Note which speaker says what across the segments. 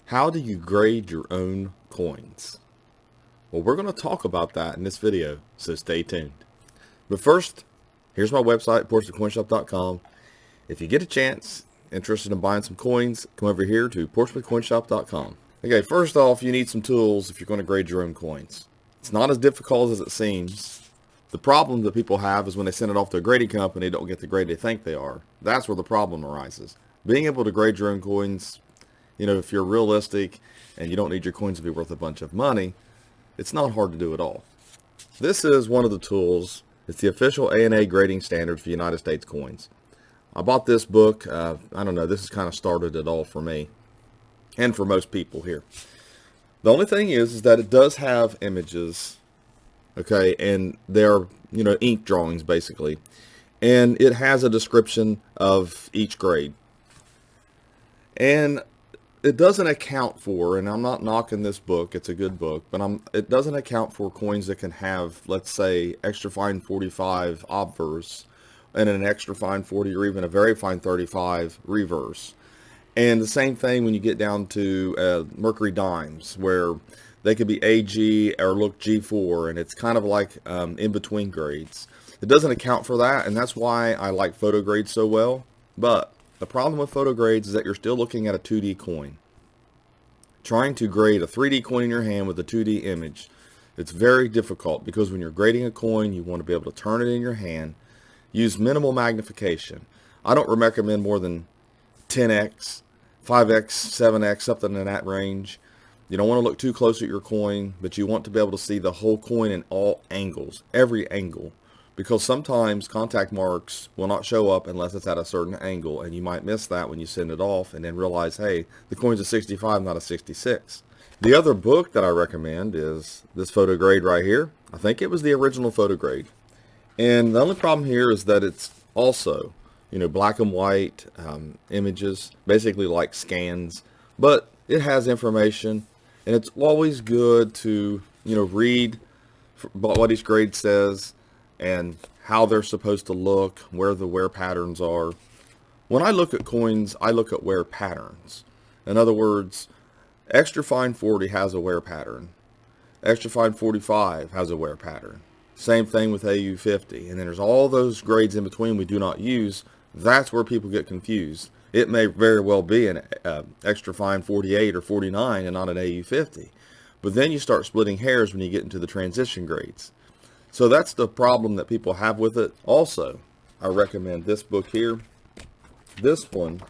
Speaker 1: How do you grade your own coins? Well, we're going to talk about that in this video, so stay tuned. But first, here's my website, portsmouthcoinshop.com. If you get a chance, interested in buying some coins, come over here to portsmouthcoinshop.com. Okay, first off, you need some tools if you're going to grade your own coins. It's not as difficult as it seems. The problem that people have is when they send it off to a grading company, they don't get the grade they think they are. That's where the problem arises. Being able to grade your own coins, if you're realistic and you don't need your coins to be worth a bunch of money, it's not hard to do at all. This is one of the tools. It's the official ANA grading standard for United States coins. I bought this book. I don't know, this has kind of started it all for me and for most people here. The only thing is that it does have images, okay, and they're, ink drawings basically. And it has a description of each grade. And it doesn't account for, and I'm not knocking this book, it's a good book, but it doesn't account for coins that can have, let's say, extra fine 45 obverse and an extra fine 40 or even a very fine 35 reverse. And the same thing when you get down to Mercury dimes, where they could be AG or look G4, and it's kind of like in between grades. It doesn't account for that, and that's why I like Photograde so well. But the problem with Photogrades is that you're still looking at a 2D coin. Trying to grade a 3D coin in your hand with a 2D image, it's very difficult because when you're grading a coin, you want to be able to turn it in your hand, use minimal magnification. I don't recommend more than 10x, 5x, 7x, something in that range. You don't want to look too close at your coin, but you want to be able to see the whole coin in all angles, every angle. Because sometimes contact marks will not show up unless it's at a certain angle, and you might miss that when you send it off and then realize, hey, the coin's a 65, not a 66. The other book that I recommend is this Photograde right here. I think it was the original Photograde. And the only problem here is that it's also, black and white images, basically like scans, but it has information, and it's always good to, read what each grade says and how they're supposed to look, where the wear patterns are. When I look at coins, I look at wear patterns. In other words, extra fine 40 has a wear pattern. Extra fine 45 has a wear pattern. Same thing with AU 50. And then there's all those grades in between we do not use. That's where people get confused. It may very well be an extra fine 48 or 49 and not an AU 50. But then you start splitting hairs when you get into the transition grades. So that's the problem that people have with it. Also, I recommend this book here. This one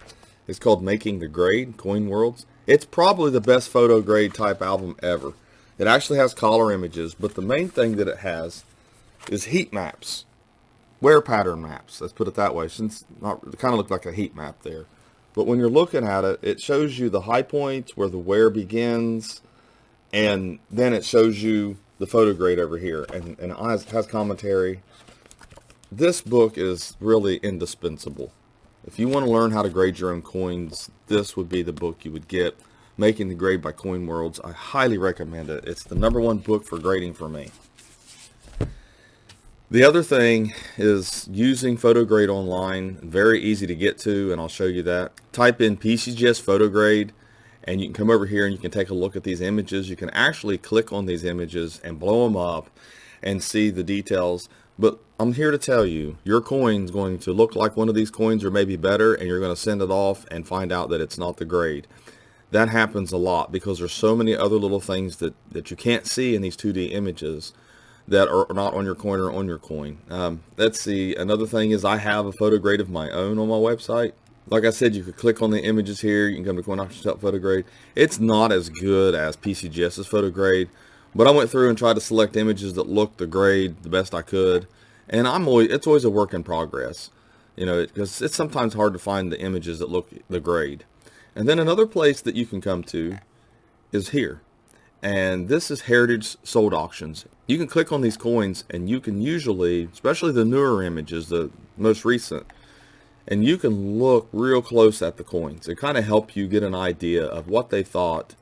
Speaker 1: is called Making the Grade, Coin Worlds. It's probably the best photo grade type album ever. It actually has color images, but the main thing that it has is heat maps, wear pattern maps. Let's put it that way, since it kind of looked like a heat map there. But when you're looking at it, it shows you the high points where the wear begins, and then it shows you the photo grade over here, and it has commentary. This book is really indispensable. If you want to learn how to grade your own coins, this would be the book you would get. Making the Grade by Coin Worlds. I highly recommend it. It's the #1 book for grading for me. The other thing is using Photograde online. Very easy to get to, and I'll show you that. Type in PCGS Photograde, and you can come over here and you can take a look at these images. You can actually click on these images and blow them up and see the details. But I'm here to tell you, your coin's going to look like one of these coins or maybe better, and you're going to send it off and find out that it's not the grade. That happens a lot because there's so many other little things that you can't see in these 2D images that are not on your coin or on your coin. Let's see, another thing is I have a Photograde of my own on my website. Like I said, you could click on the images here. You can come to Coin Auction Shop Photograde. It's not as good as PCGS's Photograde, but I went through and tried to select images that looked the grade the best I could. And it's always a work in progress, because it's sometimes hard to find the images that look the grade. And then another place that you can come to is here. And this is Heritage Sold Auctions. You can click on these coins and you can usually, especially the newer images, the most recent, and you can look real close at the coins. It kind of help you get an idea of what they thought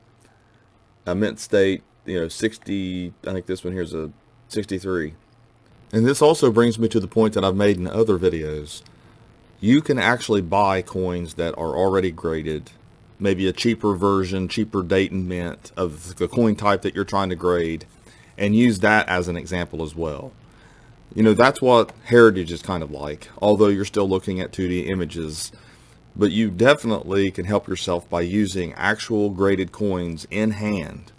Speaker 1: a mint state, 60, I think this one here is a 63. And this also brings me to the point that I've made in other videos. You can actually buy coins that are already graded maybe a cheaper version, cheaper date and mint of the coin type that you're trying to grade, and use that as an example as well. You know, that's what heritage is kind of like, although you're still looking at 2D images. But you definitely can help yourself by using actual graded coins in hand.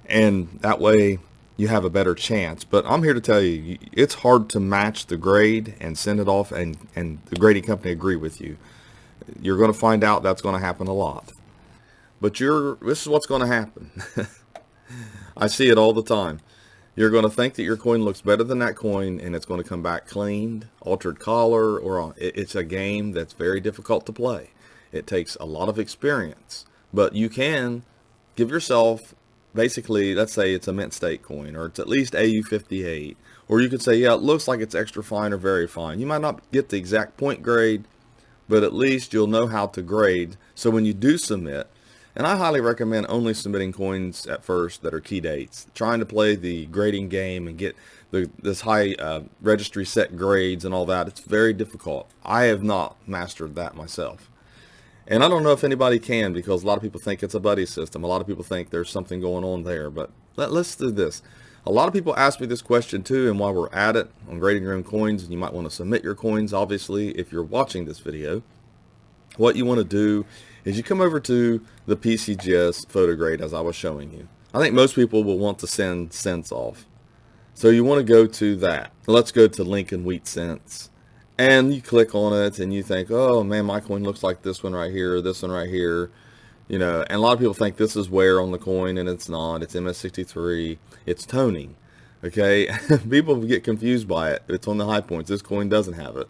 Speaker 1: And that way you have a better chance. But I'm here to tell you, it's hard to match the grade and send it off and the grading company agree with you. You're going to find out that's going to happen a lot. But this is what's going to happen. I see it all the time. You're going to think that your coin looks better than that coin, and it's going to come back cleaned, altered color, or it's a game that's very difficult to play. It takes a lot of experience, but you can give yourself, basically, let's say it's a mint state coin, or it's at least AU58, or you could say, yeah, it looks like it's extra fine or very fine. You might not get the exact point grade, but at least you'll know how to grade. So when you do submit, and I highly recommend only submitting coins at first that are key dates. Trying to play the grading game and get this high registry set grades and all that, it's very difficult. I have not mastered that myself. And I don't know if anybody can, because a lot of people think it's a buddy system. A lot of people think there's something going on there. But let's do this. A lot of people ask me this question too, and while we're at it, on grading your own coins, and you might want to submit your coins, obviously, if you're watching this video, what you want to do is you come over to the PCGS Photograde as I was showing you. I think most people will want to send cents off. So you want to go to that. Let's go to Lincoln Wheat Cents. And you click on it and you think, oh man, my coin looks like this one right here, this one right here. You know, and a lot of people think this is wear on the coin, and it's not. It's MS63. It's toning. Okay? People get confused by it. It's on the high points. This coin doesn't have it.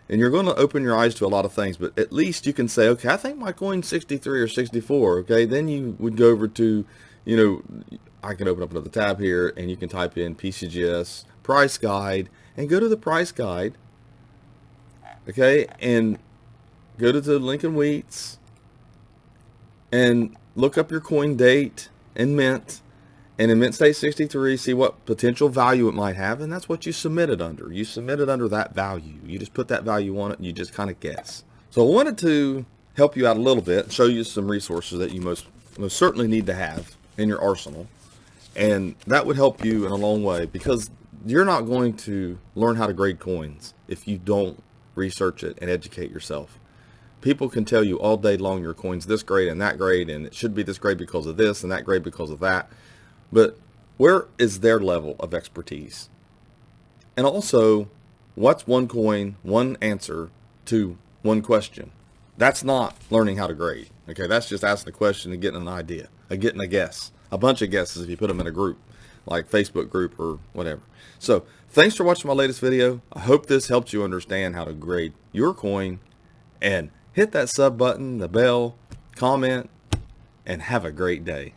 Speaker 1: And you're going to open your eyes to a lot of things, but at least you can say, okay, I think my coin's 63 or 64, okay? Then you would go over to, you know, I can open up another tab here, and you can type in PCGS price guide, and go to the price guide, okay? And go to the Lincoln Wheats, and look up your coin date and mint, and in mint state 63, see what potential value it might have, and that's what you submit it under. You submit it under that value. You just put that value on it, and you just kind of guess. So I wanted to help you out a little bit, show you some resources that you most certainly need to have in your arsenal, and that would help you in a long way, because you're not going to learn how to grade coins if you don't research it and educate yourself. People can tell you all day long your coin's this grade and that grade, and it should be this grade because of this and that grade because of that. But where is their level of expertise? And also, what's one coin, one answer to one question? That's not learning how to grade. Okay, that's just asking a question and getting an idea, getting a guess, a bunch of guesses if you put them in a group, like Facebook group or whatever. So, thanks for watching my latest video. I hope this helped you understand how to grade your coin, and hit that sub button, the bell, comment, and have a great day.